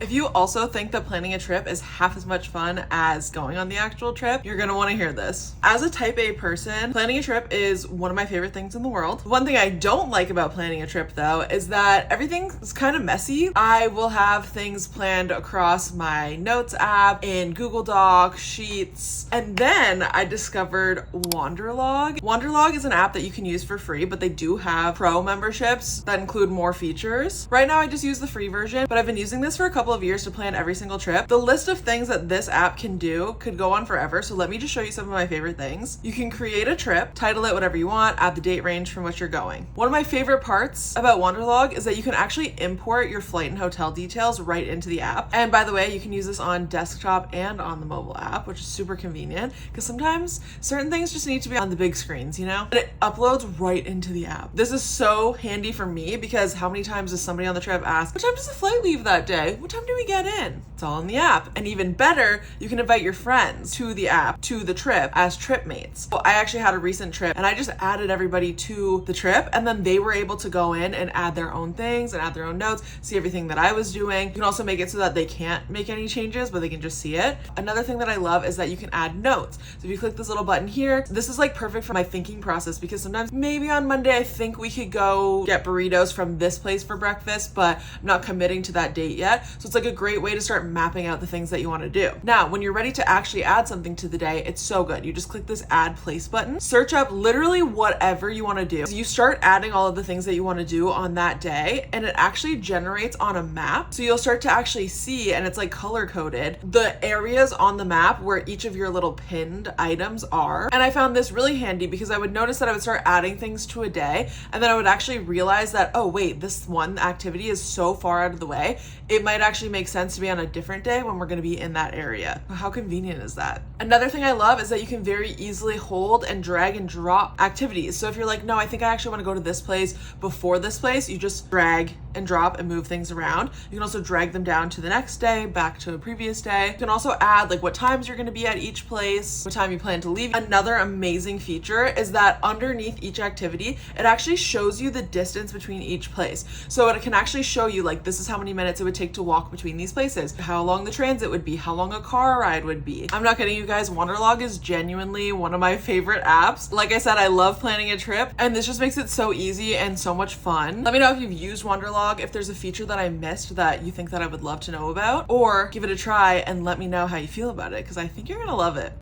If you also think that planning a trip is half as much fun as going on the actual trip, you're gonna wanna hear this. As a type A person, planning a trip is one of my favorite things in the world. One thing I don't like about planning a trip though is that everything's kind of messy. I will have things planned across my notes app, in Google Docs, Sheets, and then I discovered Wanderlog. Wanderlog is an app that you can use for free, but they do have pro memberships that include more features. Right now I just use the free version, but I've been using this for a couple of years to plan every single trip. The list of things that this app can do could go on forever, so let me just show you some of my favorite things. You can create a trip, title it whatever you want, add the date range from which you're going. One of my favorite parts about Wanderlog is that you can actually import your flight and hotel details right into the app. And by the way, you can use this on desktop and on the mobile app, which is super convenient because sometimes certain things just need to be on the big screens, you know? And it uploads right into the app. This is so handy for me because how many times does somebody on the trip ask, what time does the flight leave that day? What time do we get in? It's all in the app. And even better, you can invite your friends to the app, to the trip as trip mates. So I actually had a recent trip and I just added everybody to the trip and then they were able to go in and add their own things and add their own notes, see everything that I was doing. You can also make it so that they can't make any changes, but they can just see it. Another thing that I love is that you can add notes. So if you click this little button here, this is like perfect for my thinking process because sometimes maybe on Monday I think we could go get burritos from this place for breakfast, but I'm not committing to that date yet. So it's like a great way to start mapping out the things that you want to do. Now, when you're ready to actually add something to the day, it's so good. You just click this add place button, search up literally whatever you want to do. So you start adding all of the things that you want to do on that day, and it actually generates on a map. So you'll start to actually see, and it's like color coded, the areas on the map where each of your little pinned items are. And I found this really handy because I would notice that I would start adding things to a day, and then I would actually realize that, oh wait, this one activity is so far out of the way, it might actually make sense to be on a different day when we're going to be in that area. How convenient is that? Another thing I love is that you can very easily hold and drag and drop activities. So if you're like, no, I think I actually want to go to this place before this place, you just drag and drop and move things around. You can also drag them down to the next day, back to a previous day. You can also add like what times you're going to be at each place, what time you plan to leave. Another amazing feature is that underneath each activity, it actually shows you the distance between each place. So it can actually show you like, this is how many minutes it would take to walk between these places, how long the transit would be, how long a car ride would be. I'm not kidding you guys, Wanderlog is genuinely one of my favorite apps. Like I said, I love planning a trip and this just makes it so easy and so much fun. Let me know if you've used Wanderlog, if there's a feature that I missed that you think that I would love to know about, or give it a try and let me know how you feel about it because I think you're gonna love it.